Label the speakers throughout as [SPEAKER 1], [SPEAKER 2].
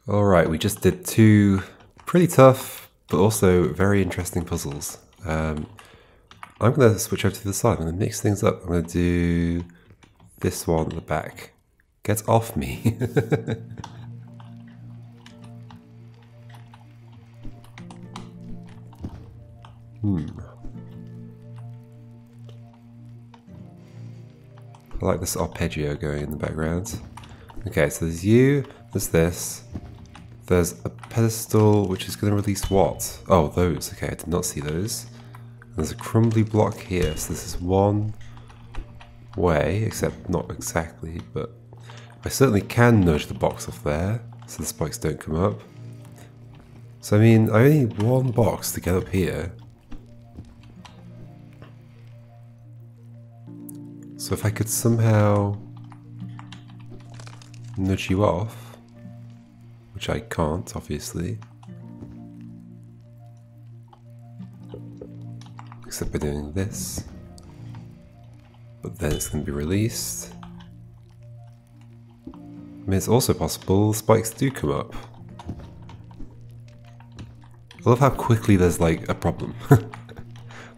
[SPEAKER 1] Alright, we just did two pretty tough, but also very interesting puzzles. I'm going to switch over to the side. I'm going to mix things up. I'm going to do this one at the back. Get off me. I like this arpeggio going in the background. Okay, so there's you, there's this. There's a pedestal which is going to release what? Oh, those. Okay, I did not see those. There's a crumbly block here, so this is one way, except not exactly, but I certainly can nudge the box off there, so the spikes don't come up. So I mean, I only need one box to get up here. So if I could somehow nudge you off, which I can't, obviously. Except by doing this. But then it's going to be released. I mean, it's also possible spikes do come up. I love how quickly there's like a problem.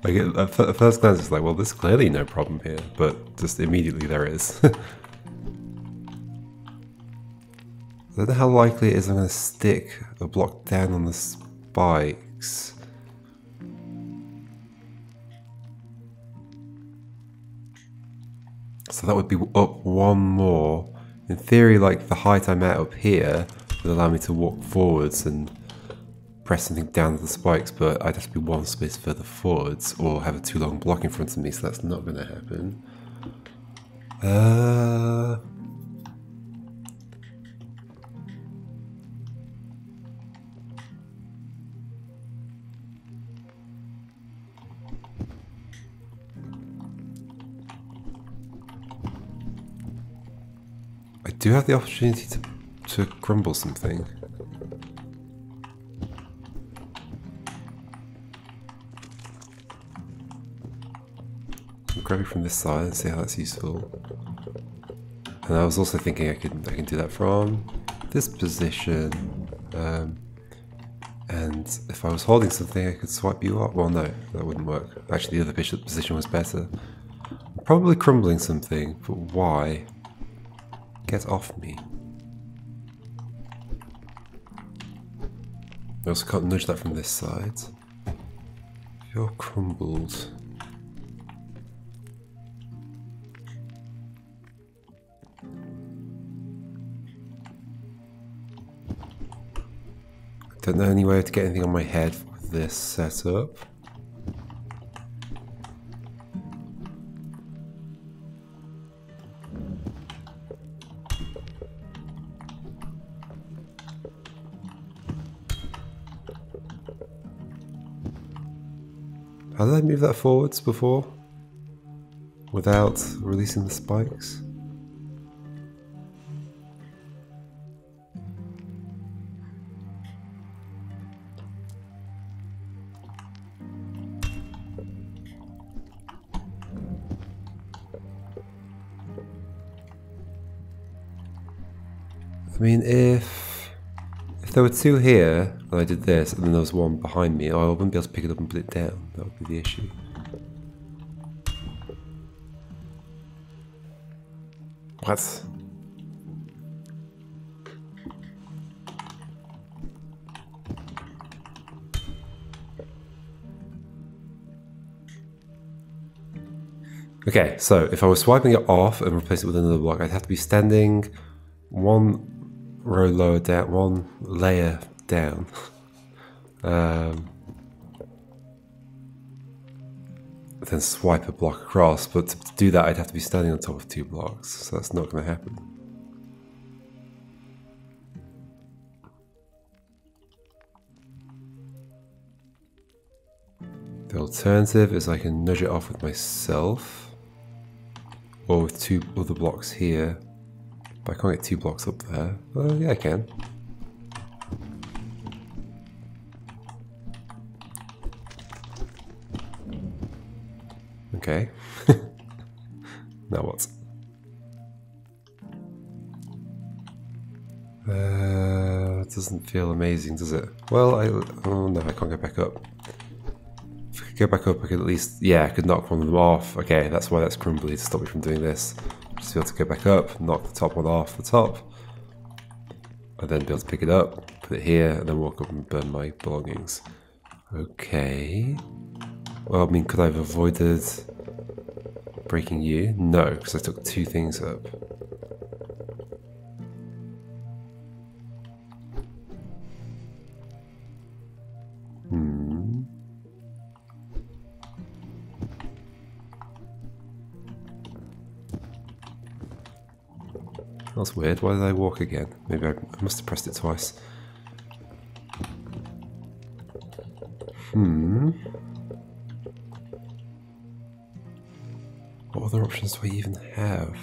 [SPEAKER 1] Like at first glance it's like, well, there's clearly no problem here, but just immediately there is. I don't know how likely it is I'm going to stick a block down on the spikes. So that would be up one more. In theory, like the height I'm at up here would allow me to walk forwards and press something down to the spikes, but I'd have to be one space further forwards or have a too long block in front of me, so that's not going to happen. I do have the opportunity to crumble something. I'll grab it from this side and see how that's useful. And I was also thinking I can do that from this position. And if I was holding something, I could swipe you up. Well, no, that wouldn't work. Actually, the other position was better. I'm probably crumbling something, but why? Get off me. I also can't nudge that from this side. You're crumbled. I don't know any way to get anything on my head with this setup. How did I move that forwards before? Without releasing the spikes? I mean, if there were two here, and I did this, and then there was one behind me, I wouldn't be able to pick it up and put it down. That would be the issue. What? Okay, so if I was swiping it off and replacing it with another block, I'd have to be standing one row lower down, one layer down. Then swipe a block across, but to do that I'd have to be standing on top of two blocks, so that's not going to happen. The alternative is I can nudge it off with myself, or with two other blocks here. But I can't get two blocks up there. Well, yeah, I can. Okay. Now what? doesn't feel amazing, does it? Well, oh no, I can't go back up. If I could go back up, I could at least, yeah, I could knock one of them off. Okay, that's why that's crumbly, to stop me from doing this. Just be able to go back up, knock the top one off the top, and then be able to pick it up, put it here, and then walk up and burn my belongings. Okay. Well, I mean, could I have avoided breaking you? No, because I took 2 things up. That's weird. Why did I walk again? Maybe I must have pressed it twice. What other options do I even have?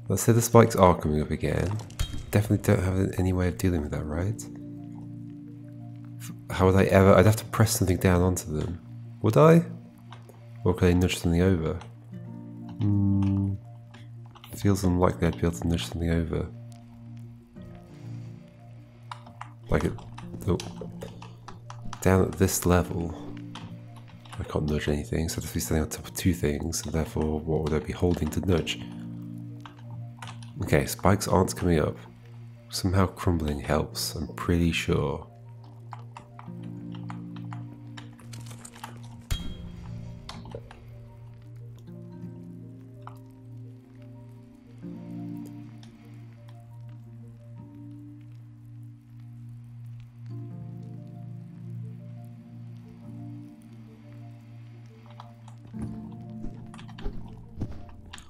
[SPEAKER 1] Let's say the spikes are coming up again. Definitely don't have any way of dealing with that, right? How would I ever... I'd have to press something down onto them. Would I? Or could I nudge something over? Feels unlikely I'd be able to nudge something over. Like it... Oh. Down at this level, I can't nudge anything, so I'd have to be standing on top of 2 things, and therefore what would I be holding to nudge? Okay, spikes aren't coming up. Somehow crumbling helps, I'm pretty sure.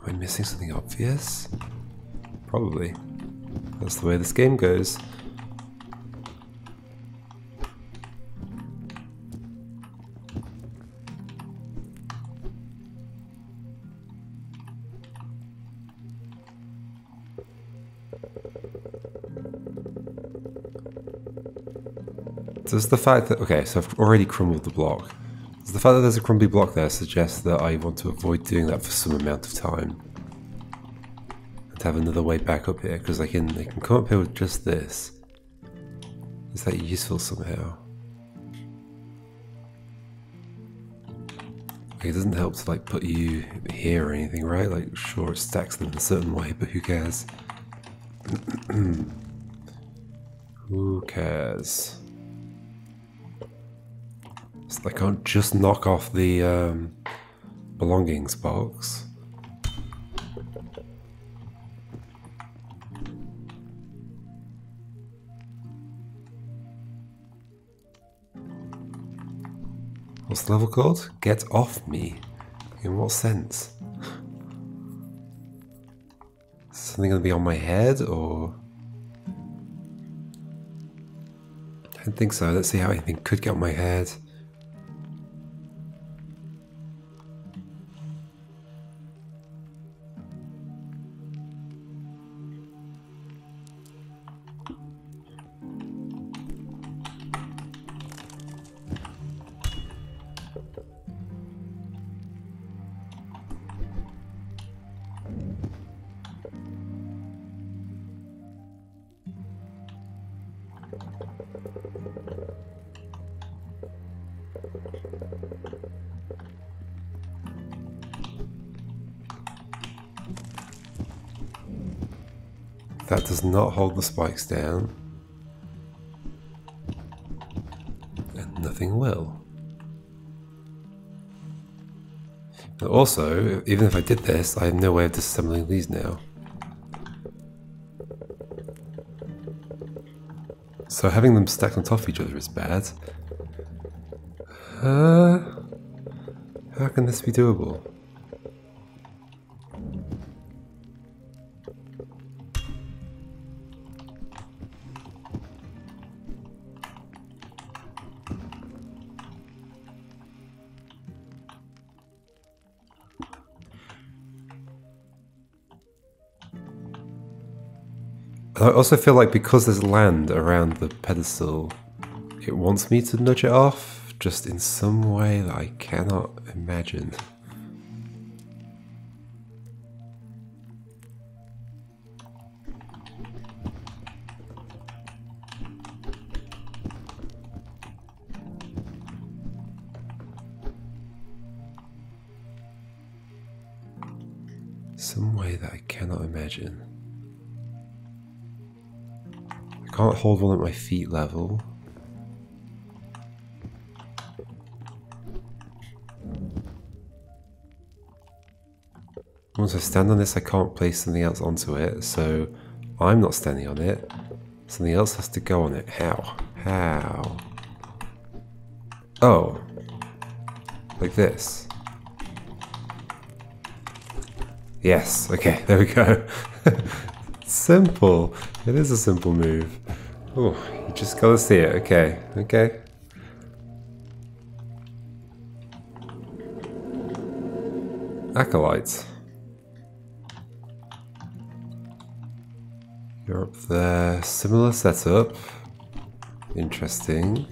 [SPEAKER 1] Am I missing something obvious? Probably. That's the way this game goes. Does the fact that... Okay, so I've already crumbled the block. Does the fact that there's a crumbly block there suggest that I want to avoid doing that for some amount of time? And have another way back up here? Because I can come up here with just this. Is that useful somehow? Like, it doesn't help to like put you here or anything, right? Like, sure, it stacks them in a certain way, but who cares? Who cares? I can't just knock off the belongings box. What's the level called? Get off me. In what sense? Is something going to be on my head, or...? I don't think so. Let's see how anything could get on my head. That does not hold the spikes down. And nothing will. But also, even if I did this, I have no way of disassembling these now. So having them stacked on top of each other is bad. How can this be doable? I also feel like because there's land around the pedestal, it wants me to nudge it off, just in some way that I cannot imagine. some way that I cannot imagine. I can't hold one at my feet level. Once I stand on this, I can't place something else onto it, so I'm not standing on it. Something else has to go on it. How? How? Oh. Like this. Yes, okay, there we go. Simple. It is a simple move. Oh, you just gotta see it. Okay, okay. Acolyte. You're up there. Similar setup. Interesting.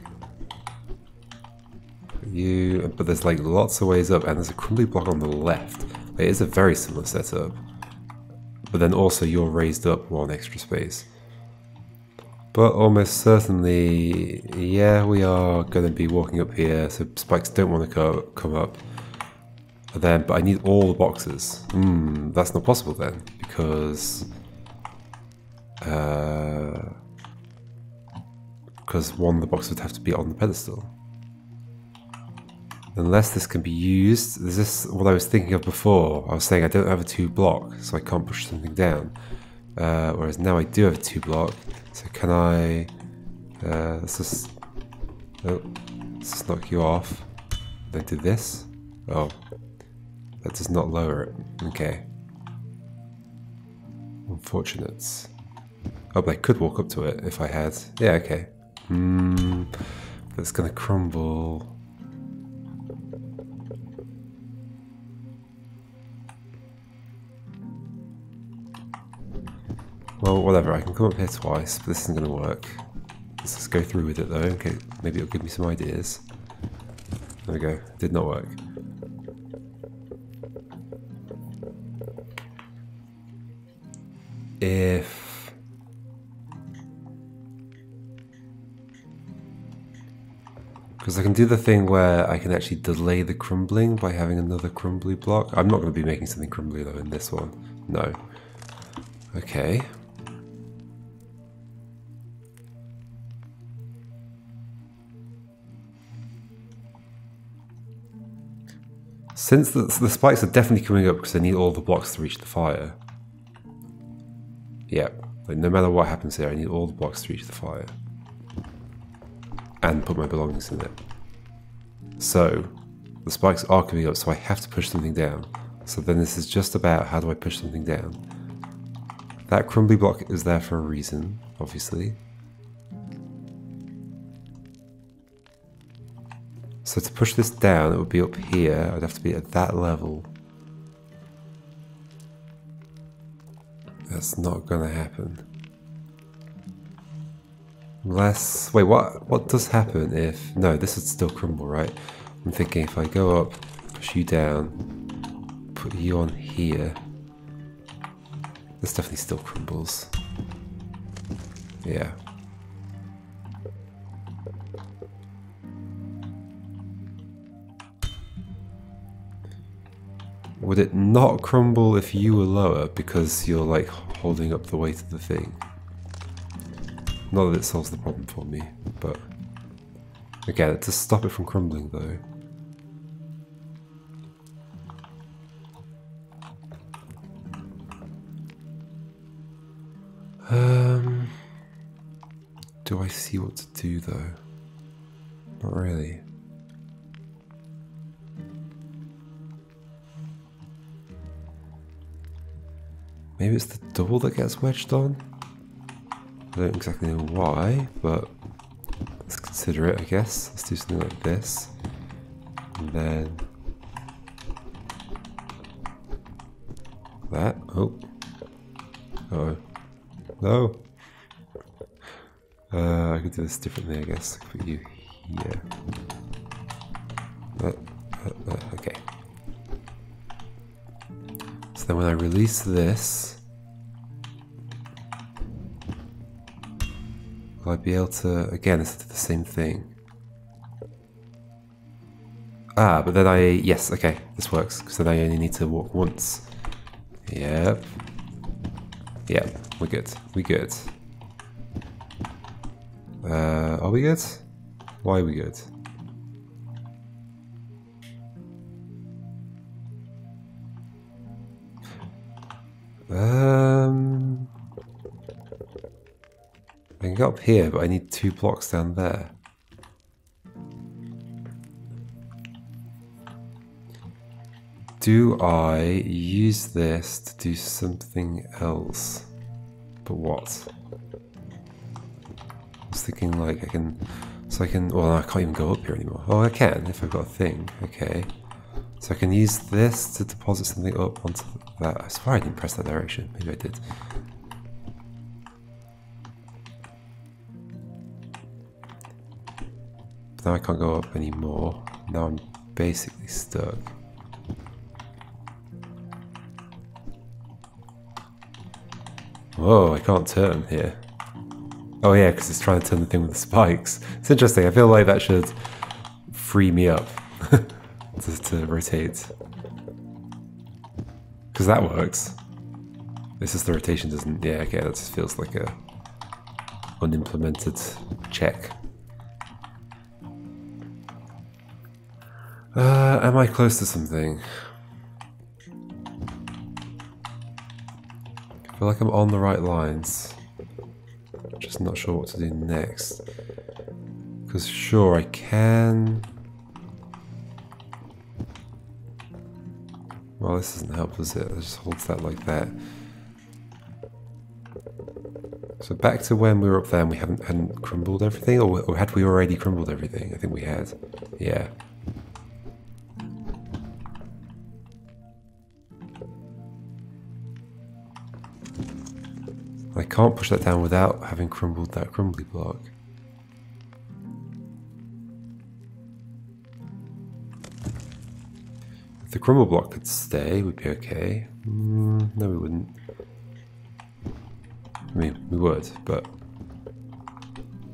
[SPEAKER 1] But there's like lots of ways up, and there's a crumbly block on the left. It is a very similar setup. But then also you're raised up one extra space. But almost certainly, yeah, we are going to be walking up here, so spikes don't want to come up. But I need all the boxes. That's not possible then, because one of the boxes would have to be on the pedestal. Unless this can be used, is this what I was thinking of before? I was saying I don't have a 2 block, so I can't push something down. Whereas now I do have a 2 block, so can I... let's just knock you off. Then do this. Oh, that does not lower it. Okay. Unfortunate. Oh, but I could walk up to it if I had. Yeah, okay. But it's gonna crumble. Well, whatever, I can come up here twice, but this isn't going to work. Let's just go through with it though. Okay, maybe it'll give me some ideas. There we go, did not work. Because I can do the thing where I can actually delay the crumbling by having another crumbly block. I'm not going to be making something crumbly though in this one. No. Okay. Since the spikes are definitely coming up because I need all the blocks to reach the fire. Yeah, like no matter what happens here, I need all the blocks to reach the fire. And put my belongings in it. So, the spikes are coming up, so I have to push something down. So then this is just about how do I push something down. That crumbly block is there for a reason, obviously. So to push this down, it would be up here. I'd have to be at that level. That's not gonna happen. Unless... Wait, what does happen if... No, this would still crumble, right? I'm thinking if I go up, push you down, put you on here... This definitely still crumbles. Yeah. Would it not crumble if you were lower because you're like holding up the weight of the thing? Not that it solves the problem for me, but again, to stop it from crumbling though. Do I see what to do though? Not really. Maybe it's the double that gets wedged on? I don't exactly know why, but let's consider it, I guess. Let's do something like this. And then... that. Oh. Uh-oh. No! I could do this differently, I guess. I could put you here. Okay. So then when I release this, will I be able to, again, it's the same thing. Ah, but then yes, okay, this works, because then I only need to walk once. Yep. Yep, we're good. We're good. Are we good? Why are we good? I can get up here, but I need 2 blocks down there. Do I use this to do something else? But what? I was thinking like I can... well, I can't even go up here anymore. Oh, I can if I've got a thing. Okay. So I can use this to deposit something up onto that. I swear I didn't press that direction. Maybe I did. But now I can't go up anymore. Now I'm basically stuck. Whoa, I can't turn here. Oh yeah, because it's trying to turn the thing with the spikes. It's interesting, I feel like that should free me up to rotate. Because that works. It's just the rotation doesn't... Yeah, okay, that just feels like a unimplemented check. Am I close to something? I feel like I'm on the right lines. Just not sure what to do next. Because sure, I can... Well, this doesn't help, does it? It just holds that like that. So back to when we were up there and we hadn't crumbled everything? Or had we already crumbled everything? I think we had. Yeah. I can't push that down without having crumbled that crumbly block. If the crumble block could stay, we'd be okay. No, we wouldn't. I mean, we would, but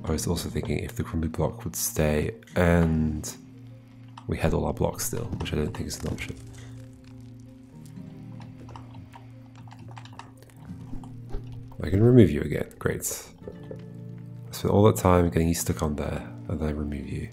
[SPEAKER 1] I was also thinking if the crumbly block would stay and we had all our blocks still, which I don't think is an option. I can remove you again, great. I spent all that time getting you stuck on there, and then I remove you.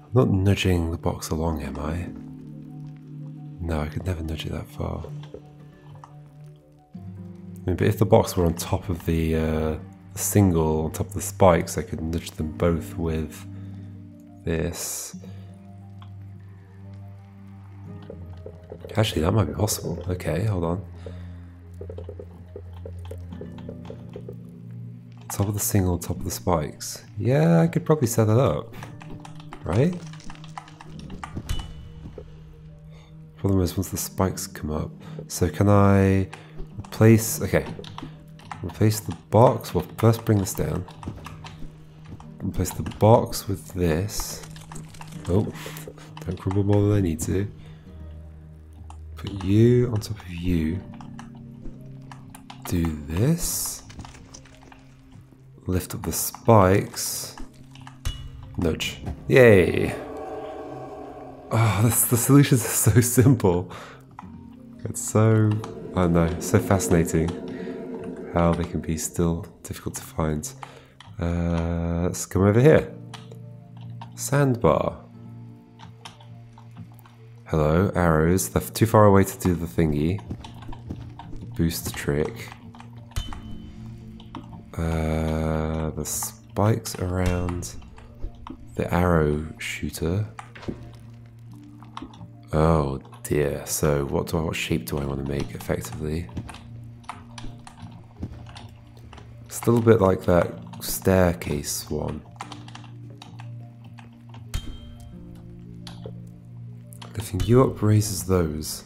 [SPEAKER 1] I'm not nudging the box along, am I? No, I could never nudge it that far. I mean, but if the box were on top of the single, on top of the spikes, I could nudge them both with this. Actually, that might be possible. Okay, hold on. Top of the single, top of the spikes. Yeah, I could probably set that up. Right? Problem is once the spikes come up. So can I replace... Okay. Replace the box. Well, first bring this down. Replace the box with this. Oh, don't crumble more than I need to. Put you on top of you. Do this. Lift up the spikes. Nudge. Yay! Oh, the solutions are so simple. It's so... I don't know, so fascinating how they can be still difficult to find. Let's come over here. Sandbar. Hello, arrows. They're too far away to do the thingy. Boost trick. The spikes around the arrow shooter. Oh dear, so what shape do I want to make effectively? It's a little bit like that staircase one. Lifting you up raises those.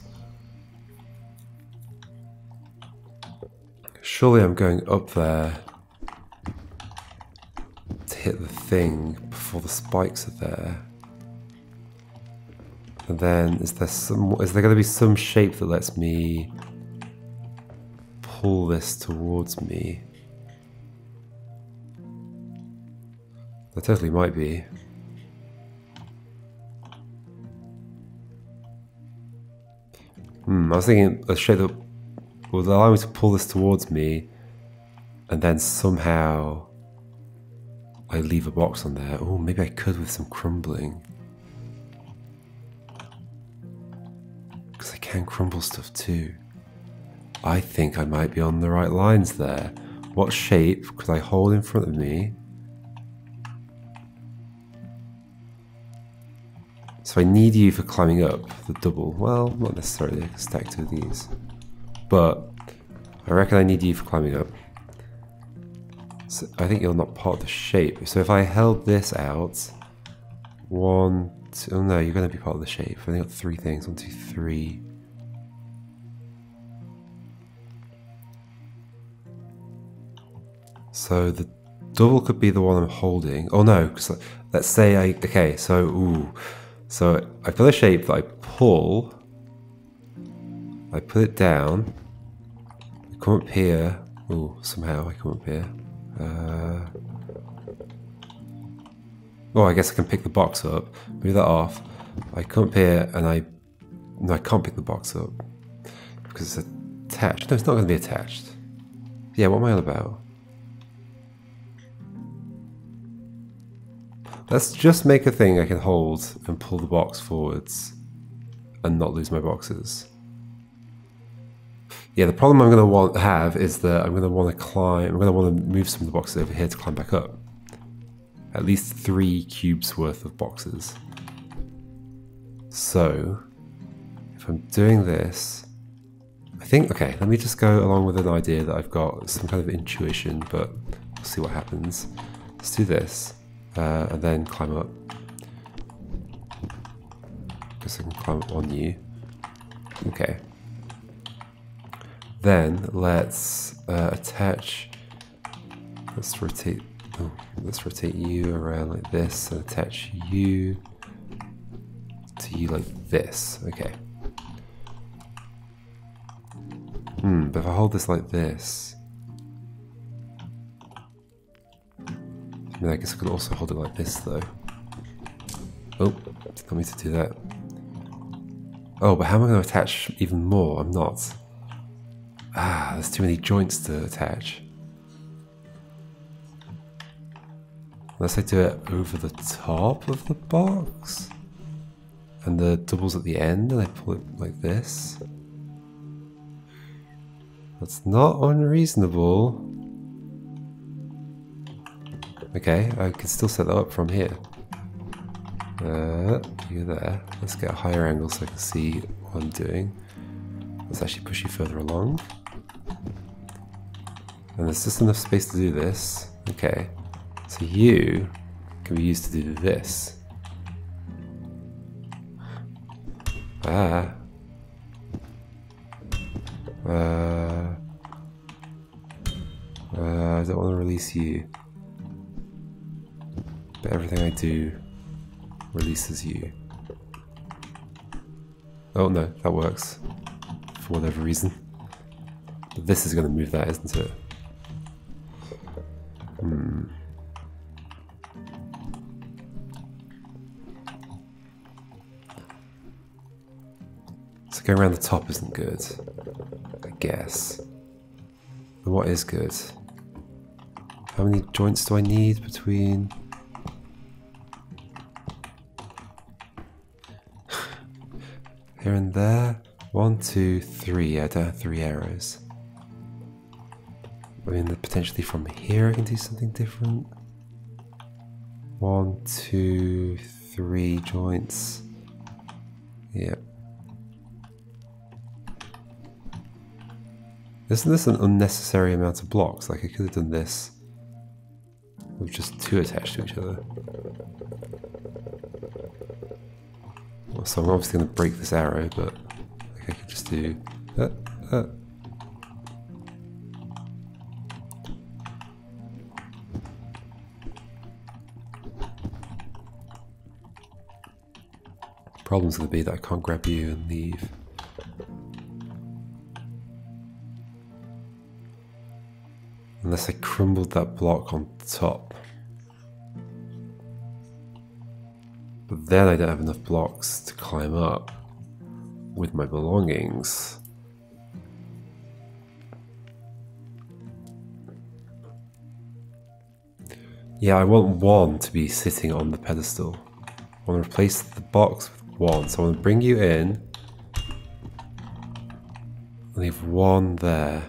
[SPEAKER 1] Surely I'm going up there to hit the thing before the spikes are there. And then is there going to be some shape that lets me pull this towards me? There totally might be. I was thinking a shape that would allow me to pull this towards me, and then somehow I leave a box on there. Oh, maybe I could with some crumbling. Because I can crumble stuff too. I think I might be on the right lines there. What shape could I hold in front of me? So I need you for climbing up the double. Well, not necessarily, I can stack two of these. But I reckon I need you for climbing up. So I think you're not part of the shape. So if I held this out, 1, 2, oh no, you're going to be part of the shape. I've only got 3 things, 1, 2, 3. So the double could be the one I'm holding. Oh no, because let's say okay, so so I've got a shape that I pull, I put it down, I come up here, somehow I come up here. Oh, I guess I can pick the box up, move that off, I come up here and no, I can't pick the box up, because it's attached. No, it's not going to be attached. Yeah, what am I on about? Let's just make a thing I can hold and pull the box forwards and not lose my boxes. Yeah, the problem I'm going to have is that I'm going to want to climb, I'm going to want to move some of the boxes over here to climb back up. At least 3 cubes worth of boxes. So, if I'm doing this, I think, okay, let me just go along with an idea that I've got some kind of intuition, but we'll see what happens. Let's do this. And then climb up. Guess I can climb up on you. Okay. Then let's attach. Let's rotate. Oh, let's rotate you around like this and attach you to you like this. Okay. But if I hold this like this. I mean, I guess I could also hold it like this, though. Oh, didn't want me to do that. Oh, but how am I going to attach even more? I'm not. Ah, there's too many joints to attach. Unless I do it over the top of the box, and the double's at the end, and I pull it like this. That's not unreasonable. Okay, I can still set that up from here. You there. Let's get a higher angle so I can see what I'm doing. Let's actually push you further along. And there's just enough space to do this. Okay, so you can be used to do this. I don't want to release you. But everything I do releases you. Oh no, that works. For whatever reason. But this is going to move that, isn't it? So going around the top isn't good, I guess. But what is good? How many joints do I need between... here and there? 1, 2, 3. I don't have 3 arrows. I mean, potentially from here I can do something different. 1, 2, 3 joints. Yep. Isn't this an unnecessary amount of blocks? Like I could have done this with just 2 attached to each other. So I'm obviously going to break this arrow, but like I could just do that. Problem's going to be that I can't grab you and leave. Unless I crumbled that block on top. But then I don't have enough blocks to climb up with my belongings. Yeah, I want 1 to be sitting on the pedestal. I want to replace the box with 1. So I want to bring you in. Leave 1 there.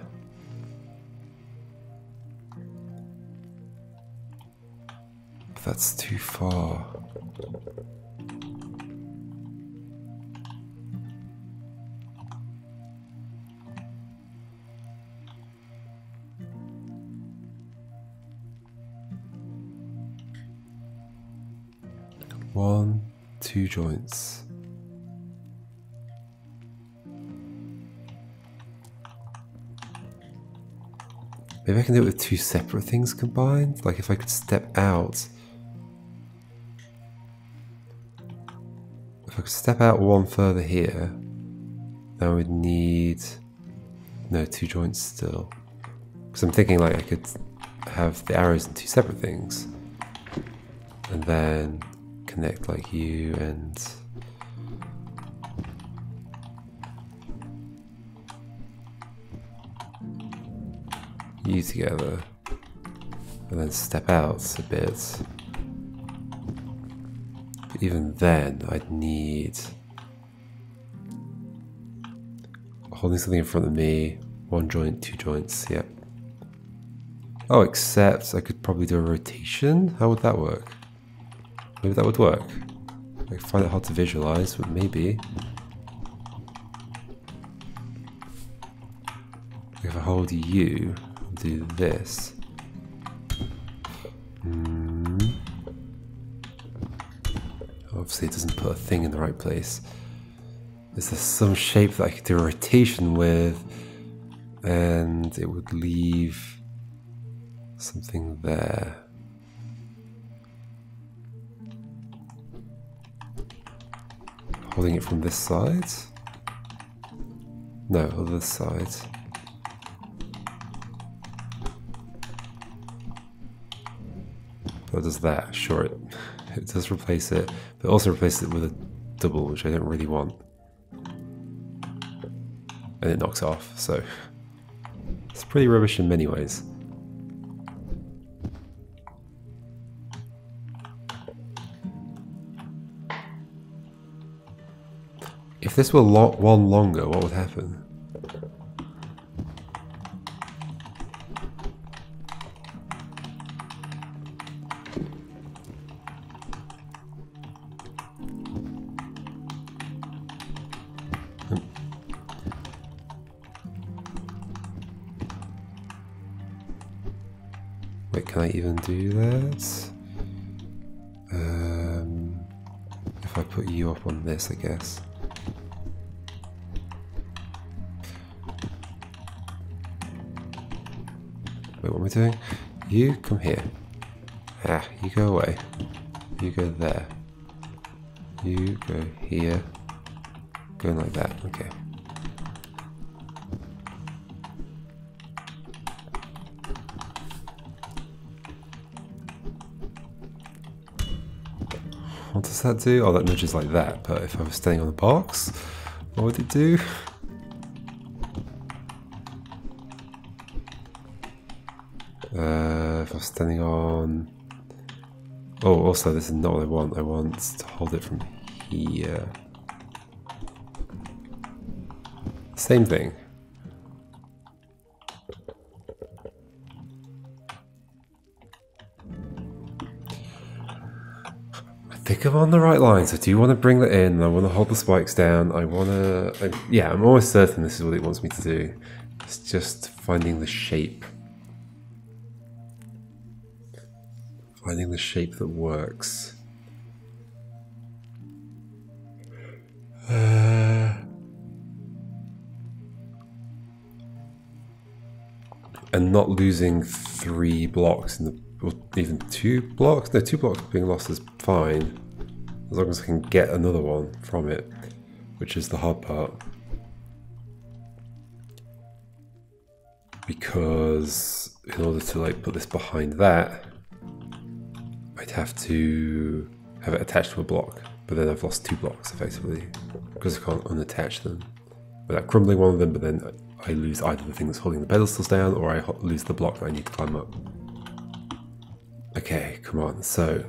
[SPEAKER 1] But that's too far. One, 2 joints. Maybe I can do it with 2 separate things combined? Like if I could step out. If I could step out 1 further here, then I would need, no, 2 joints still. Because I'm thinking like I could have the arrows in 2 separate things. And then connect like you and you together, and then step out a bit. But even then, I'd need holding something in front of me, 1 joint, 2 joints, yep. Oh, except I could probably do a rotation? How would that work? Maybe that would work. I find it hard to visualize, but maybe. If I hold you and do this. Obviously it doesn't put a thing in the right place. Is there some shape that I could do a rotation with and it would leave something there? Holding it from this side? No, other side. What does that? Sure, it does replace it, but also replaces it with a double, which I don't really want. And it knocks off, so it's pretty rubbish in many ways. If this were 1 longer, what would happen? Wait, can I even do that? If I put you up on this, I guess. Wait, what am I doing? You come here. Ah, you go away. You go there. You go here. Going like that, okay. What does that do? Oh, that nudges like that, but if I was standing on the box, what would it do? If I was standing on... Oh, also this is not what I want. I want to hold it from here. Same thing. I'm on the right lines. I do want to bring that in. I want to hold the spikes down. I want to... yeah, I'm almost certain this is what it wants me to do. It's just finding the shape. Finding the shape that works. And not losing 3 blocks in the... or even 2 blocks? No, 2 blocks being lost is fine. As long as I can get another one from it, which is the hard part. Because in order to like put this behind that, I'd have to have it attached to a block. But then I've lost 2 blocks effectively, because I can't unattach them without crumbling one of them, but then I lose either the thing that's holding the pedestals down, or I lose the block that I need to climb up. Okay, come on. So,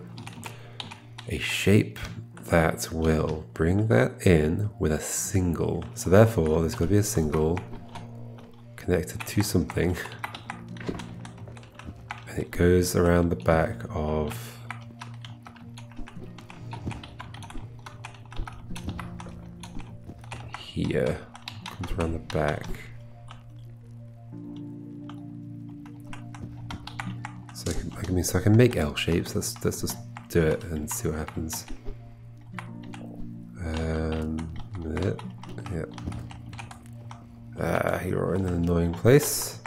[SPEAKER 1] a shape that will bring that in with a single. So therefore, there's got to be a single connected to something. And it goes around the back of... here. Comes around the back. So I can make L shapes. Let's just do it and see what happens. Yeah. You're in an annoying place.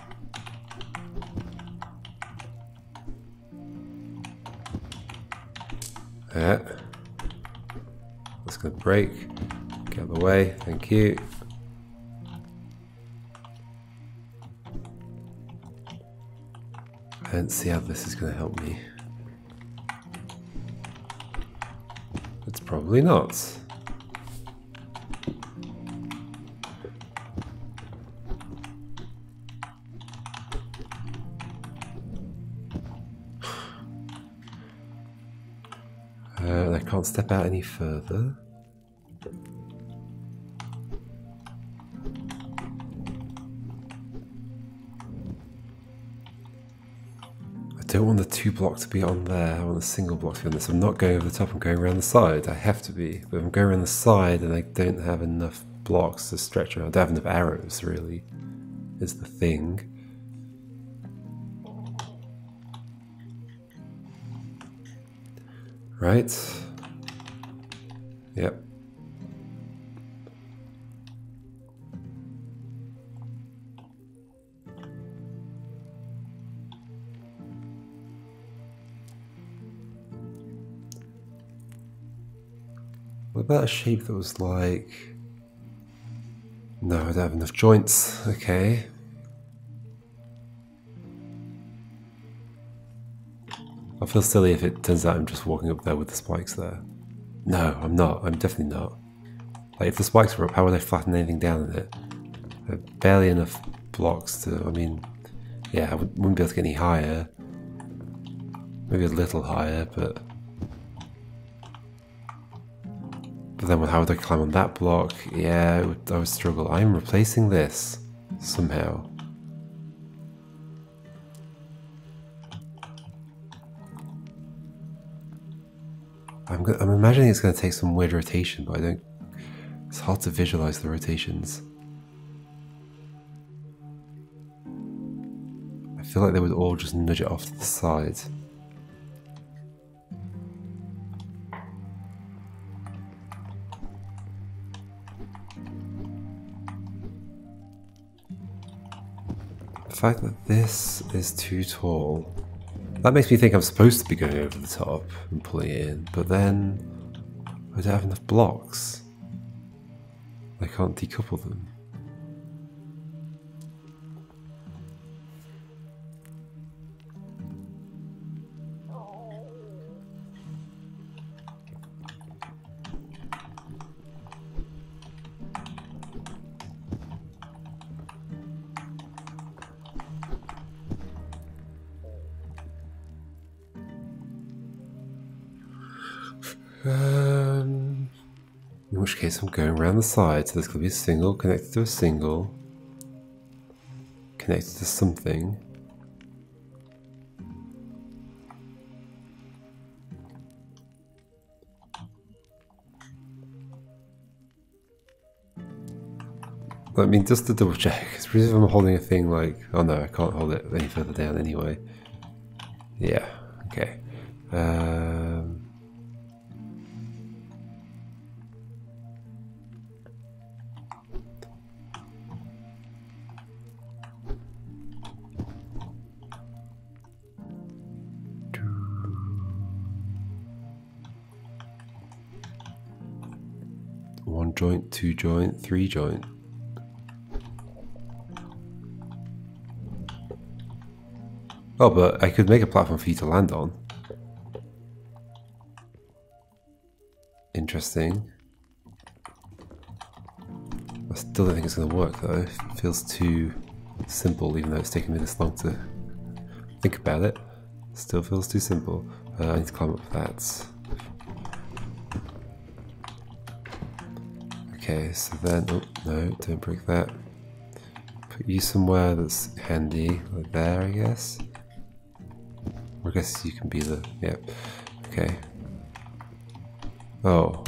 [SPEAKER 1] That's gonna break. Get out of the way. Thank you. I don't see how this is going to help me. It's probably not. I can't step out any further. I don't want the 2 block to be on there, I want a single block to be on this. I'm not going over the top, I'm going around the side. I have to be, but I'm going around the side and I don't have enough blocks to stretch around. I don't have enough arrows, really, is the thing. Right? Yep. What about a shape that was like... No, I don't have enough joints. Okay. I feel silly if it turns out I'm just walking up there with the spikes there. No, I'm not. I'm definitely not. Like, if the spikes were up, how would I flatten anything down in it? I have barely enough blocks to... I mean... Yeah, I wouldn't be able to get any higher. Maybe a little higher, but... But then how would I climb on that block? Yeah, I would struggle. I'm replacing this somehow. I'm imagining it's going to take some weird rotation, but I don't... It's hard to visualize the rotations. I feel like they would all just nudge it off to the side. The fact that this is too tall, that makes me think I'm supposed to be going over the top and pulling it in, but then I don't have enough blocks. I can't decouple them. In which case I'm going around the side, so there's going to be a single connected to a single, connected to something. I mean, just to double check, because if I'm holding a thing like... Oh no, I can't hold it any further down anyway. Yeah, okay. One joint, two joint, three joint. Oh, but I could make a platform for you to land on. Interesting. I still don't think it's going to work though. It feels too simple, even though it's taken me this long to think about it. Still feels too simple. I need to climb up that. Okay, so then... Oh, no, don't break that. Put you somewhere that's handy, like there, I guess. Or I guess you can be the... Yep. Okay. Oh.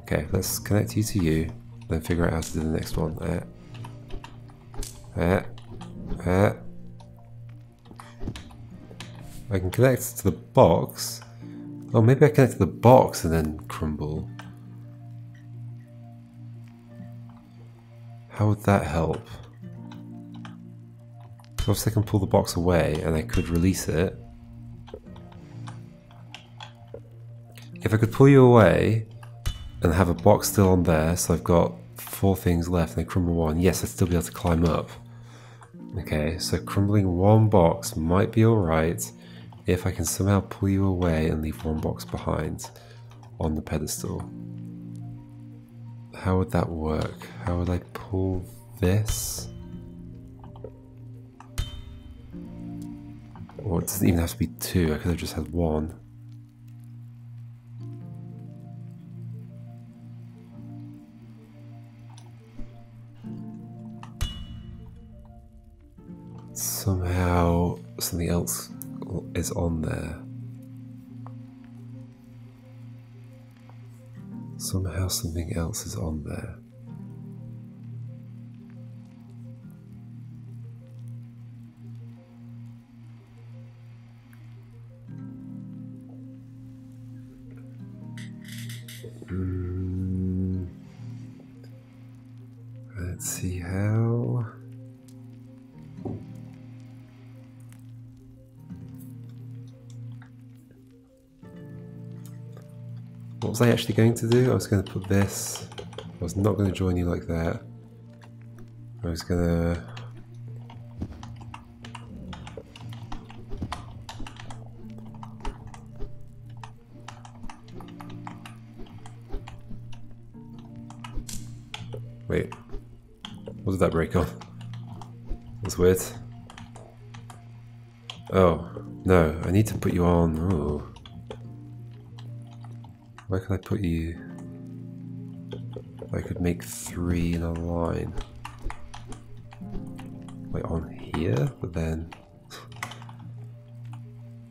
[SPEAKER 1] Okay, let's connect you to you, then figure out how to do the next one. I can connect to the box. Oh, maybe I connect to the box and then crumble. How would that help? So obviously I can pull the box away and I could release it. If I could pull you away and have a box still on there, so I've got 4 things left and I crumble 1, yes, I'd still be able to climb up. Okay, so crumbling 1 box might be alright if I can somehow pull you away and leave 1 box behind on the pedestal. How would that work? How would I pull this? Or it doesn't even have to be 2, I could have just had 1. Somehow something else is on there. Somehow something else is on there. Let's see how. What was I actually going to do? I was going to put this. I was not going to join you like that. I was going to... Wait. What did that break on? That's weird. Oh, no. I need to put you on. Oh. Where can I put you? I could make 3 in a line. Wait, on here? But then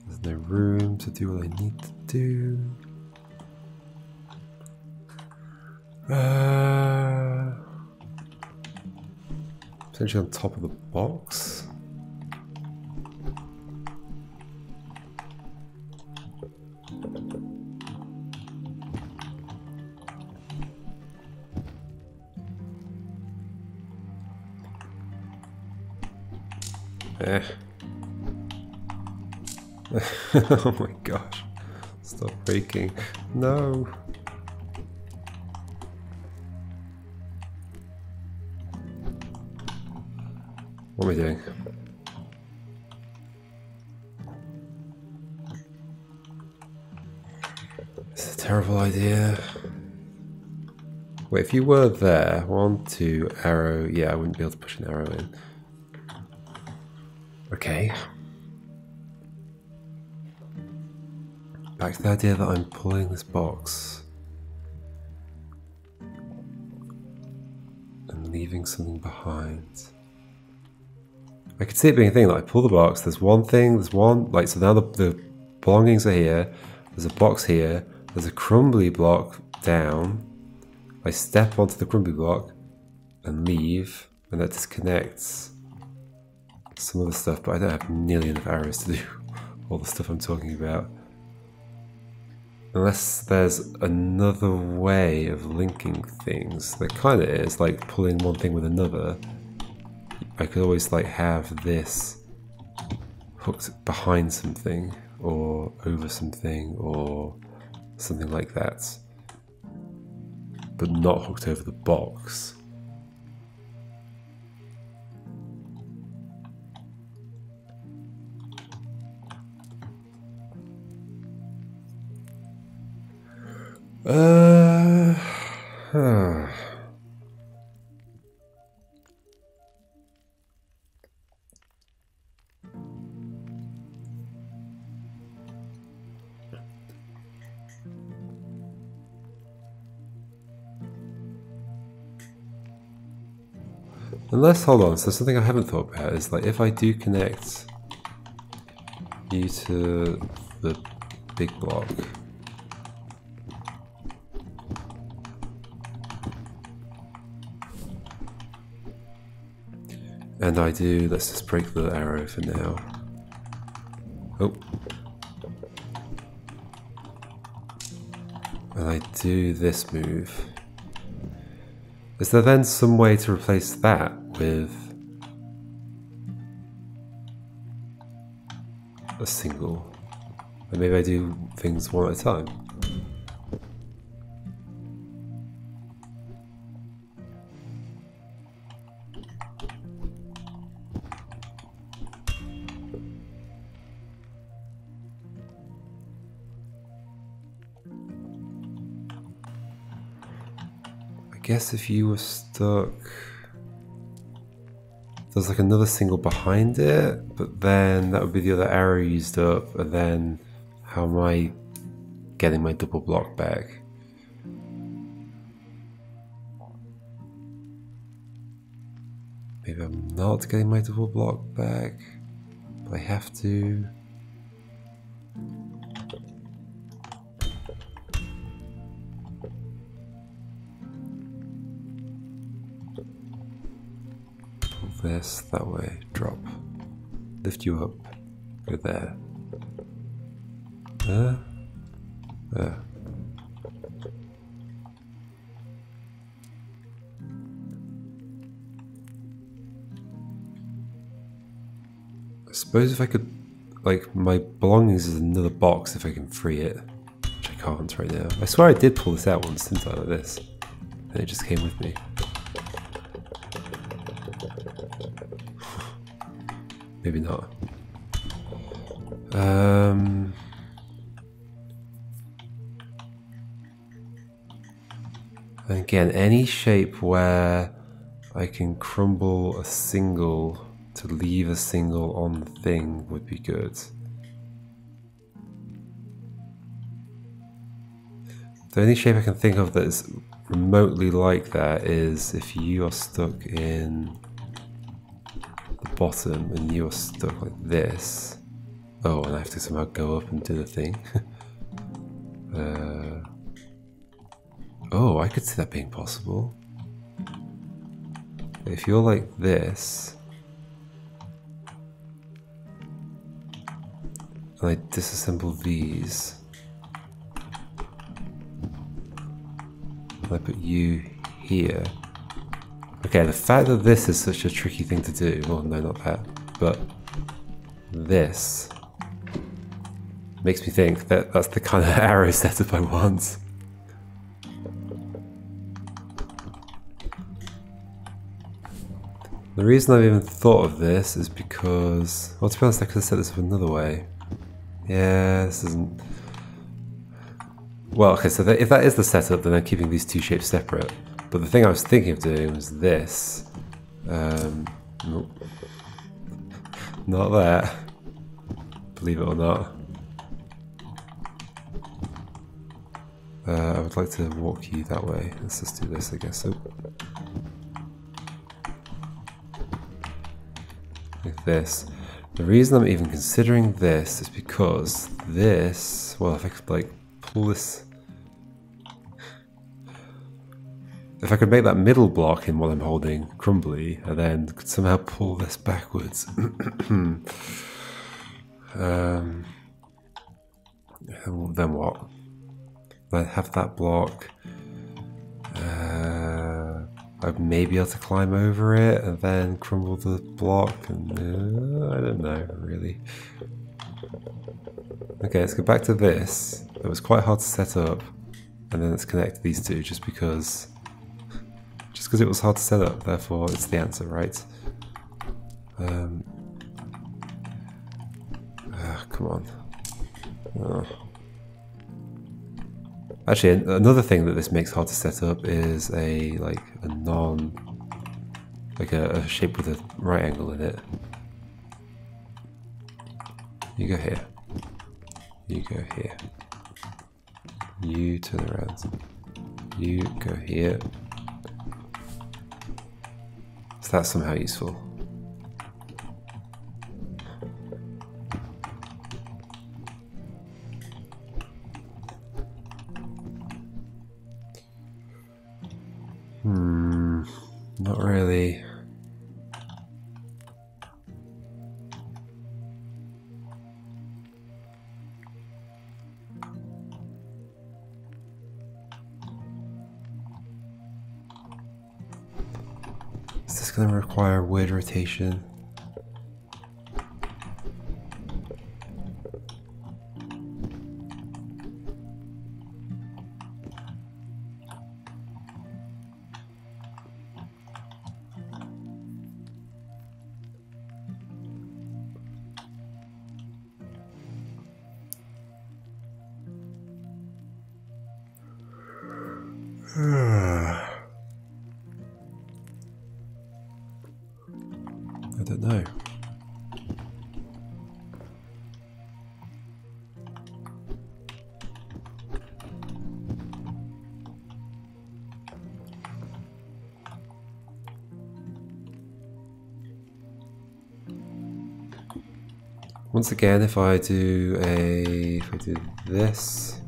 [SPEAKER 1] there's no room to do what I need to do. Potentially on top of the box. Oh my gosh. Stop breaking. No. What am I doing? It's a terrible idea. Wait, if you were there, 1, 2, arrow. Yeah, I wouldn't be able to push an arrow in. Okay. Back to the idea that I'm pulling this box and leaving something behind. I could see it being a thing that I pull the box, there's one thing, there's one, like, so now the belongings are here, there's a box here, there's a crumbly block down, I step onto the crumbly block and leave, and that disconnects some of the stuff, but I don't have nearly enough arrows to do all the stuff I'm talking about. Unless there's another way of linking things. There kind of is, like pulling one thing with another. I could always like have this hooked behind something, or over something, or something like that, but not hooked over the box. Unless, hold on, so something I haven't thought about is like if I do connect you to the big block, and I do, let's just break the arrow for now. Oh. And I do this move. Is there then some way to replace that with a single? And maybe I do things one at a time. I guess if you were stuck, there's like another single behind it, but then that would be the other arrow used up, and then how am I getting my double block back? Maybe I'm not getting my double block back, but I have to. This, that way, drop, lift you up, go there, there. I suppose if I could, like, my belongings is another box if I can free it, which I can't right now. I swear I did pull this out once, didn't I, like this, and it just came with me. Maybe not. And again, any shape where I can crumble a single to leave a single on the thing would be good. The only shape I can think of that is remotely like that is if you are stuck in the bottom and you are stuck like this. Oh, and I have to somehow go up and do the thing. Oh, I could see that being possible. If you're like this, and I disassemble these, and I put you here. Okay, the fact that this is such a tricky thing to do, well, no, not that, but this makes me think that that's the kind of arrow setup I want. The reason I've even thought of this is because, well, to be honest, I could have set this up another way. Yeah, this isn't... Well, okay, so if that is the setup, then I'm keeping these two shapes separate. But the thing I was thinking of doing was this. Nope. Not that. Believe it or not. I would like to walk you that way. Let's just do this, I guess. Oh. Like this. The reason I'm even considering this is because this, well, if I could like pull this, If I could make that middle block in what I'm holding crumbly, and then could somehow pull this backwards. Then what? I'd have that block. I'd maybe be able to climb over it and then crumble the block, and I don't know really. Okay, let's go back to this. It was quite hard to set up, and then let's connect these two just because it was hard to set up, therefore it's the answer, right? Come on. Oh. Actually, another thing that this makes hard to set up is a shape with a right angle in it. You go here. You go here. You turn around. You go here. So that's somehow useful. Not really. Is this going to require weird rotation? I don't know. Once again, if I do this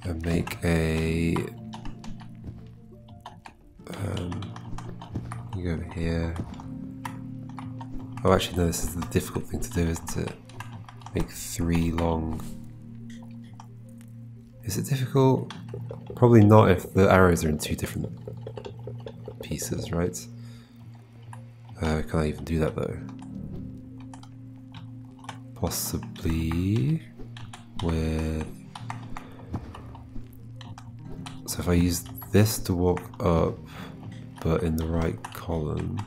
[SPEAKER 1] and make a you go over here. Oh, actually, no, this is the difficult thing to do, isn't it? Make 3 long. Is it difficult? Probably not if the arrows are in 2 different pieces, right? Can I even do that though? Possibly with... So if I use this to walk up, but in the right column,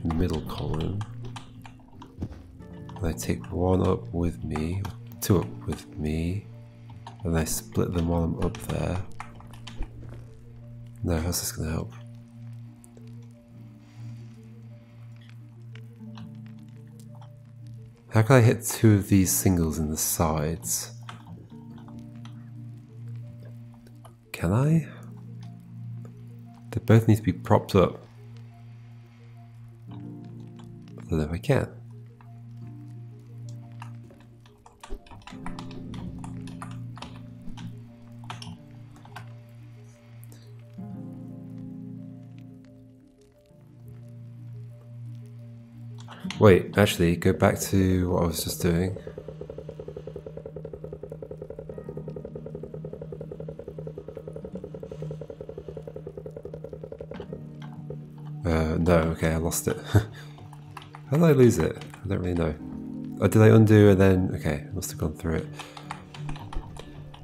[SPEAKER 1] in the middle column, and I take 1 up with me, 2 up with me, and I split them while I'm up there. No, how's this going to help? How can I hit 2 of these singles in the sides? Can I? They both need to be propped up. I don't know if I can. Wait, actually, go back to what I was just doing. No, okay, I lost it. How did I lose it? I don't really know. Oh, did I undo and then... Okay, I must have gone through it.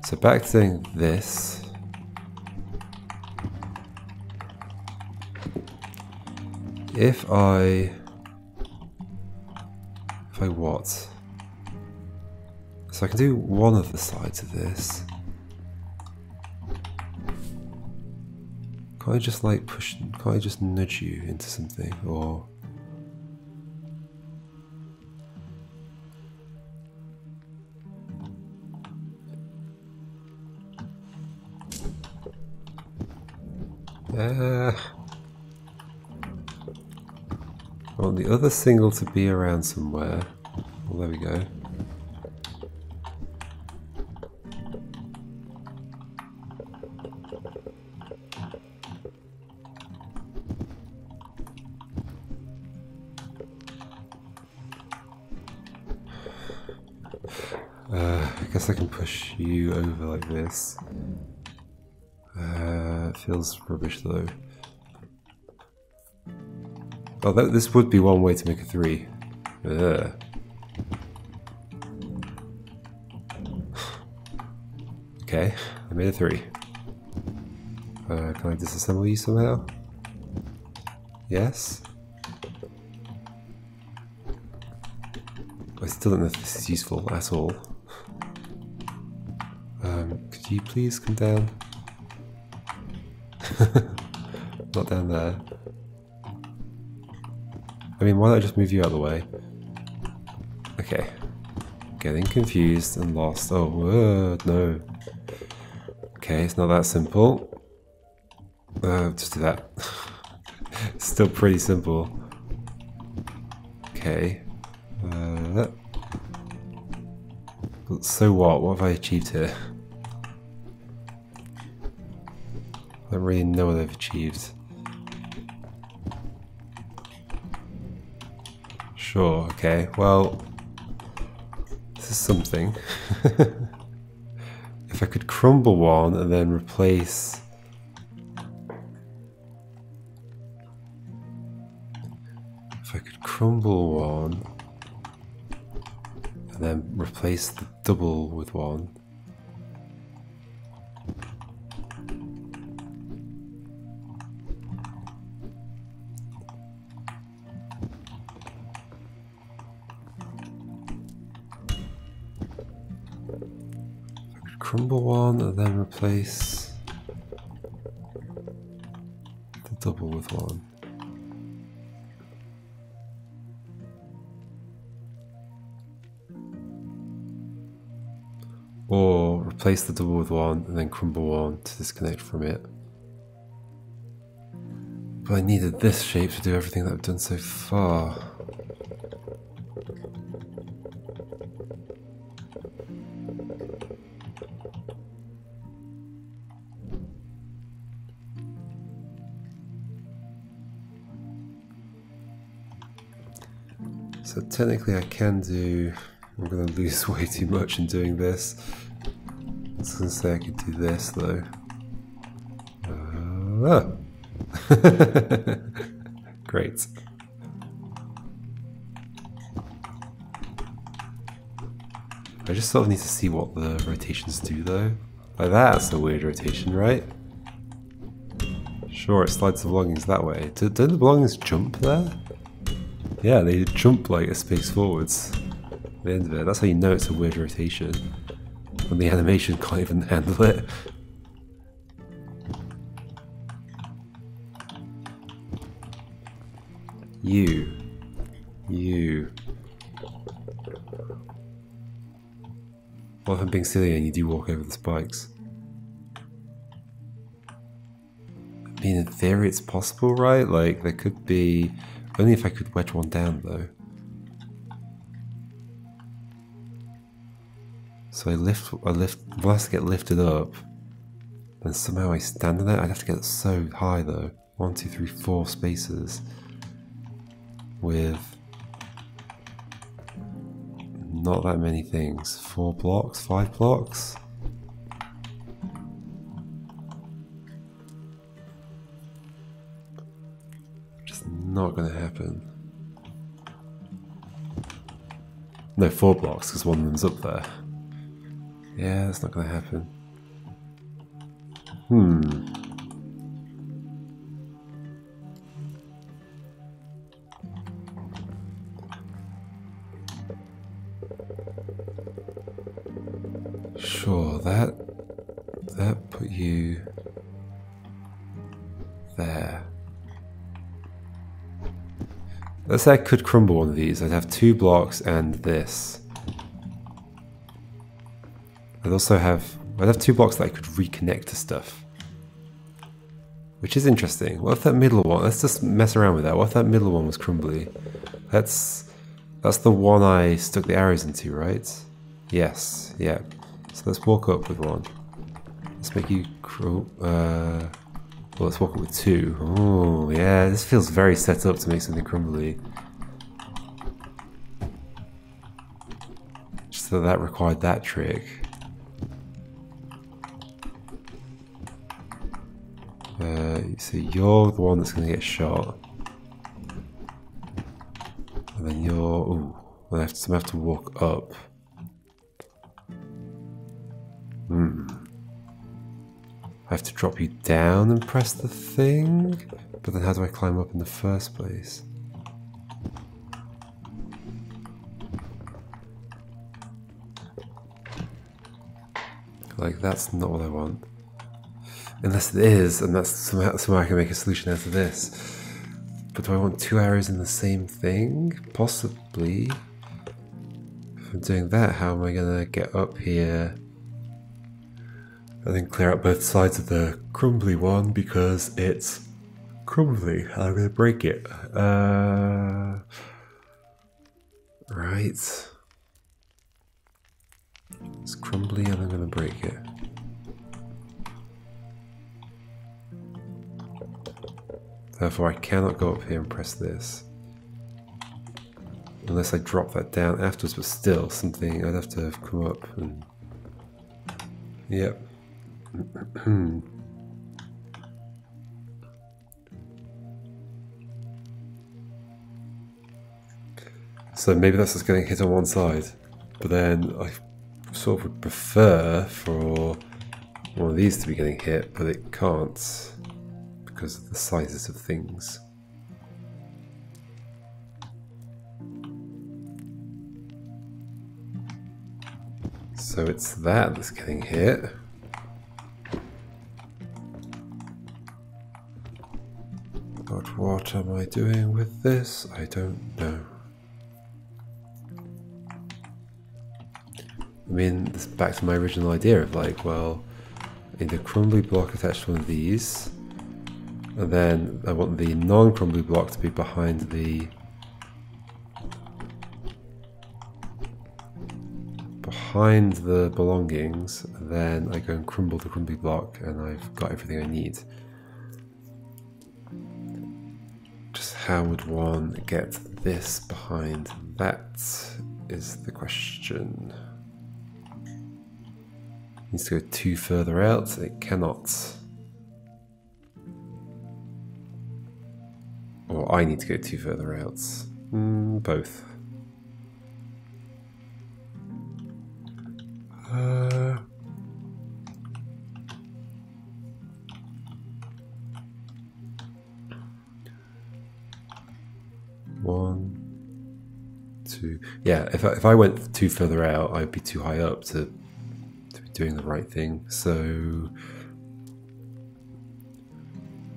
[SPEAKER 1] So back to doing this. If I what? So I can do one of the sides of this. Can't I just like push, can't I just nudge you into something, or... I want the other single to be around somewhere. Well, there we go. I guess I can push you over like this. It feels rubbish though. Oh, this would be one way to make a 3. Okay, I made a 3. Can I disassemble you somehow? Yes? I still don't know if this is useful at all. Could you please come down? Not down there. I mean, why don't I just move you out of the way? Okay. Getting confused and lost. Oh, no. Okay, it's not that simple. Just do that. Still pretty simple. Okay. So what? What have I achieved here? I don't really know what I've achieved. Sure, okay, well, this is something. If I could crumble one and then replace... If I could crumble one and then replace the double with one. Crumble one and then replace the double with one. Or replace the double with one and then crumble one to disconnect from it. But I needed this shape to do everything that I've done so far. So technically I can do... I'm going to lose way too much in doing this. I was going to say I could do this though. Great. I just sort of need to see what the rotations do though. Like that's a weird rotation, right? Sure, it slides the belongings that way. Don't the belongings jump there? Yeah, they jump like a space forwards at the end of it. That's how you know it's a weird rotation. When the animation can't even handle it. You. What if I'm being silly and you do walk over the spikes? I mean, in theory it's possible, right? Like, there could be... Only if I could wedge one down, though. So one has to get lifted up, then somehow I stand on it. I'd have to get so high, though. 1, 2, 3, 4 spaces. With... not that many things. 4 blocks? 5 blocks? Not gonna happen. No, 4 blocks because one of them's up there. Yeah, that's not gonna happen. Sure, that put you there. Let's say I could crumble one of these. I'd have 2 blocks and this. I'd have 2 blocks that I could reconnect to stuff. Which is interesting. What if that middle one, let's just mess around with that. What if that middle one was crumbly? That's the one I stuck the arrows into, right? Yes, yeah. So let's walk up with one. Let's make you well, let's walk up with 2. Oh, yeah, this feels very set up to make something crumbly. Just so that required that trick. So you're the one that's going to get shot. And then you're... Ooh, I have to walk up. I have to drop you down and press the thing? But then how do I climb up in the first place? Like, that's not what I want. Unless it is, and that's somehow I can make a solution out of this. But do I want 2 arrows in the same thing? Possibly. If I'm doing that, how am I going to get up here? I then clear out both sides of the crumbly one because it's crumbly. I'm going to break it. Right. It's crumbly and I'm going to break it. Therefore I cannot go up here and press this. Unless I drop that down afterwards, but still something I'd have to have come up and... Yep. So maybe that's just getting hit on one side, but then I sort of would prefer for one of these to be getting hit, but it can't because of the sizes of things. So it's that that's getting hit. But what am I doing with this? I don't know. I mean, this is back to my original idea of like, well, I need a crumbly block attached to one of these, and then I want the non-crumbly block to be behind the belongings, and then I go and crumble the crumbly block, and I've got everything I need. Just how would one get this behind that is the question. Needs to go 2 further out. It cannot. Or I need to go 2 further out. Both. One, 2. Yeah, if I went 2 further out, I'd be too high up to be doing the right thing. So,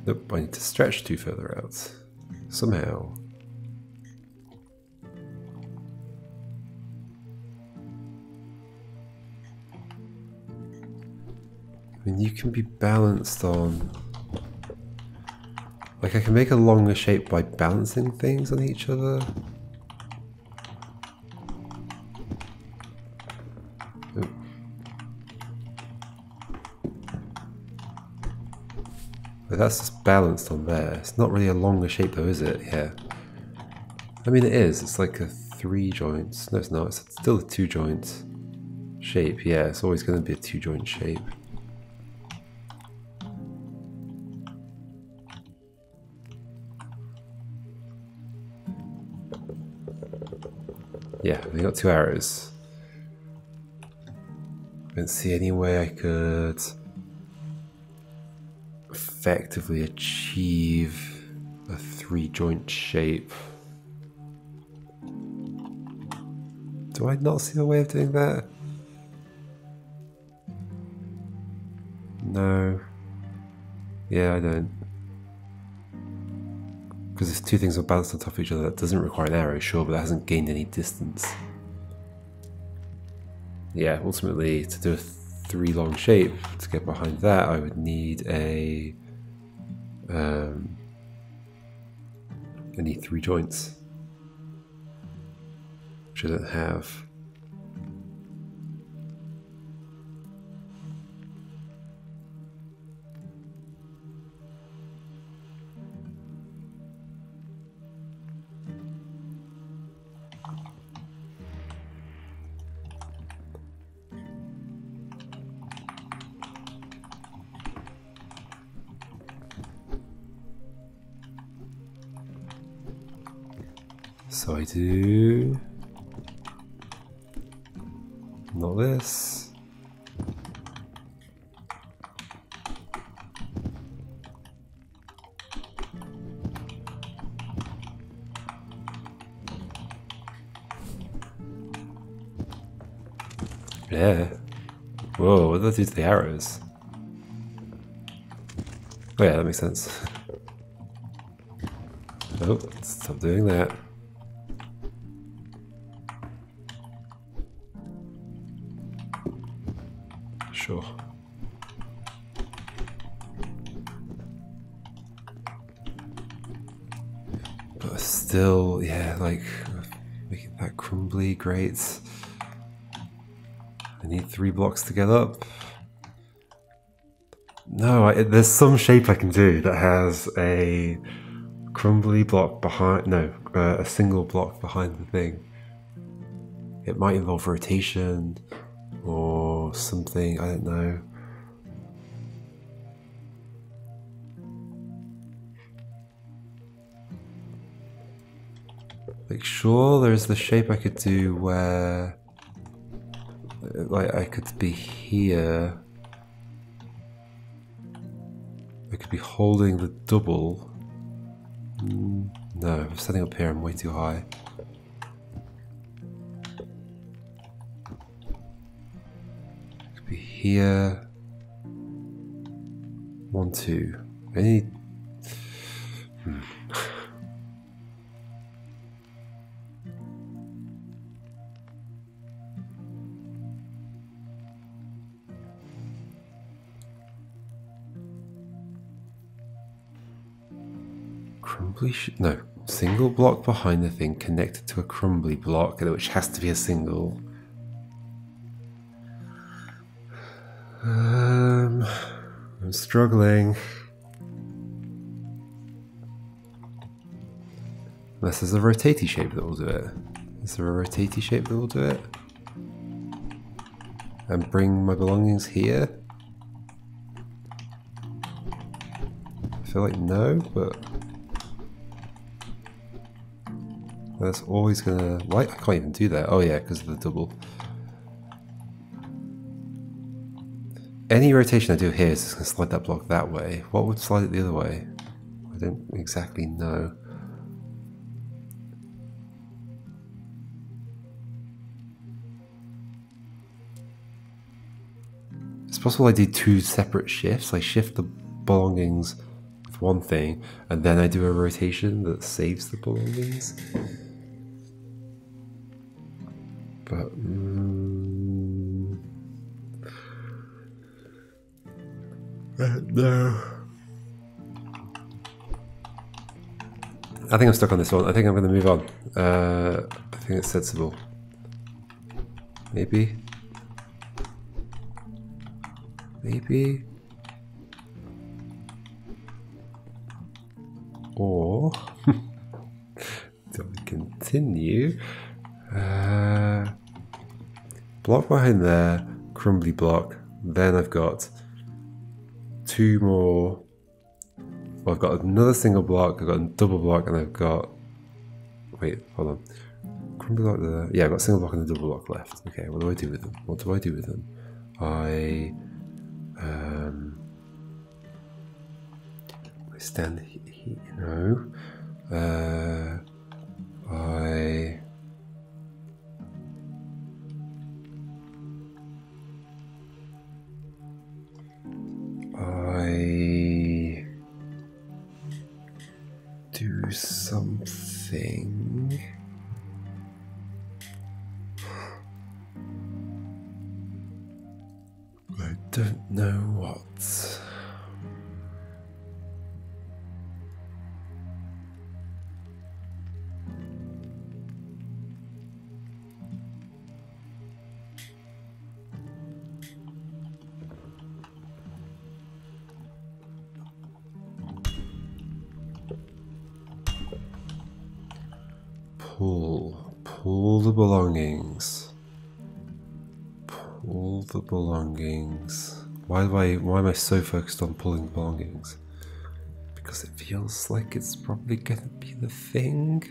[SPEAKER 1] nope, I need to stretch 2 further out somehow. I mean, you can be balanced on... Like, I can make a longer shape by balancing things on each other. Oh. But that's just balanced on there. It's not really a longer shape though, is it? Yeah. I mean, it is. It's like a 3 joints. No, it's not. It's still a 2 joint shape. Yeah, it's always going to be a 2 joint shape. Yeah, we got 2 arrows. I don't see any way I could effectively achieve a 3 joint shape. Do I not see a way of doing that? No. Yeah, I don't. Because if 2 things are balanced on top of each other, that doesn't require an arrow, sure, but that hasn't gained any distance. Yeah, ultimately, to do a 3 long shape, to get behind that, I would need a... I need 3 joints, which I don't have. So I do... not this. Yeah. Whoa, what did that do to the arrows? Oh yeah, that makes sense. Oh, stop doing that. Sure. But still, yeah, like, making that crumbly, great. I need 3 blocks to get up. No, there's some shape I can do that has a crumbly block behind, no, a single block behind the thing. It might involve rotation or something, I don't know. Like, sure, there's the shape I could do where, like, I could be here. I could be holding the double. No, I'm setting up here, I'm way too high. I could be here. 1, 2. I need... Crumbly no, single block behind the thing connected to a crumbly block, which has to be a single. I'm struggling. Unless there's a rotatey shape that will do it. Is there a rotatey shape that will do it? And bring my belongings here? I feel like no, but... that's always gonna... why? I can't even do that. Oh yeah, because of the double. Any rotation I do here is just gonna slide that block that way. What would slide it the other way? I don't exactly know. It's possible I do 2 separate shifts. I shift the belongings with one thing, and then I do a rotation that saves the belongings. But no. I think I'm stuck on this one. I think I'm going to move on. I think it's sensible. Maybe. Maybe. Or do I continue? Block behind there, crumbly block. Then I've got 2 more. Well, I've got another single block, I've got a double block, and I've got... wait, hold on. Crumbly block there. Yeah, I've got a single block and a double block left. Okay, what do I do with them? What do I do with them? I stand here, no. I do something. I don't know what. Pull the belongings. Pull the belongings. Why am I so focused on pulling the belongings? Because it feels like it's probably gonna be the thing.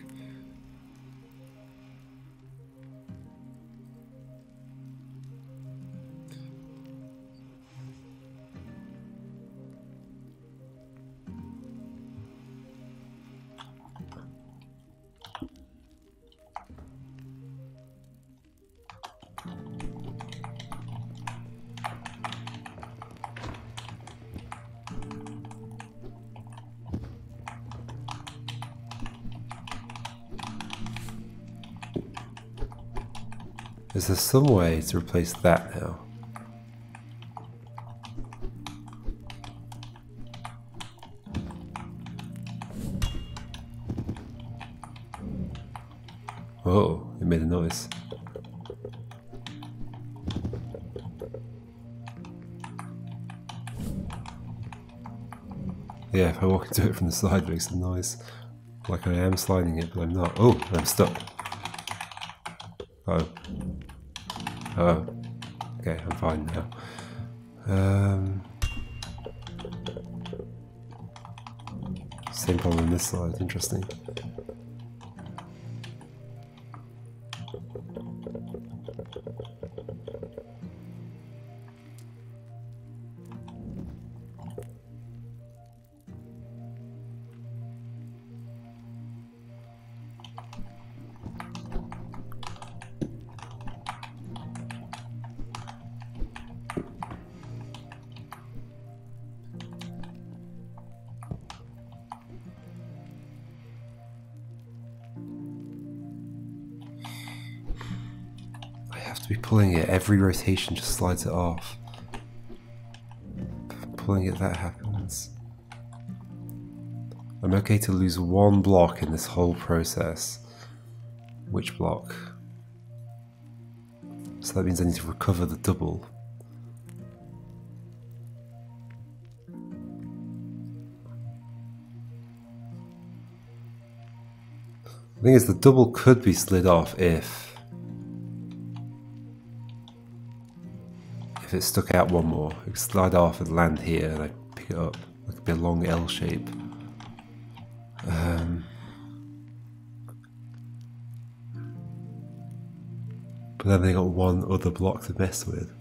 [SPEAKER 1] Is there some way to replace that now? Oh, it made a noise. Yeah, if I walk into it from the side, it makes a noise. Like I am sliding it, but I'm not. Oh, I'm stuck. Uh oh. Oh. Okay, I'm fine now. Same problem on this side, interesting. Be pulling it, every rotation just slides it off. Pulling it, that happens. I'm okay to lose one block in this whole process. Which block? So that means I need to recover the double. The thing is, the double could be slid off if it stuck out one more. It could slide off and land here and I pick it up. It could be a long L shape. But then they got one other block to mess with.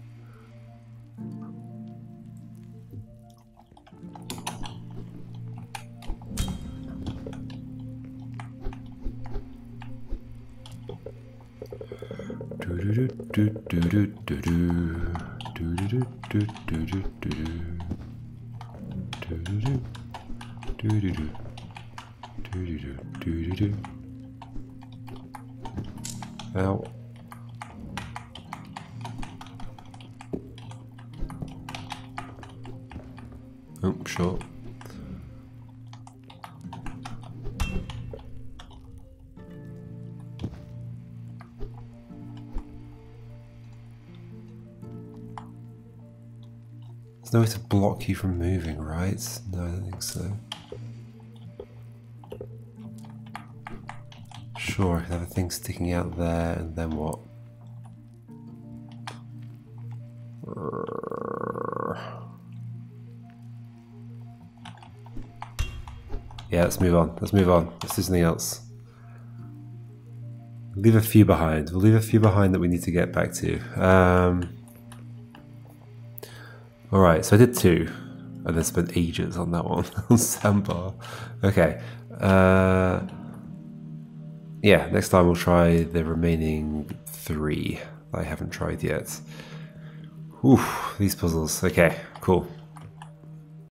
[SPEAKER 1] Ow. Oh, sure. There's no way to block you from moving, right? No, I don't think so. Sure, I could have a thing sticking out there, and then what? Yeah, let's move on. Let's move on. Let's do something else. Leave a few behind. We'll leave a few behind that we need to get back to. Alright, so I did 2, and then spent ages on that one, on Sandbar. Okay. Yeah, next time we'll try the remaining 3 that I haven't tried yet. Oof, these puzzles. Okay, cool.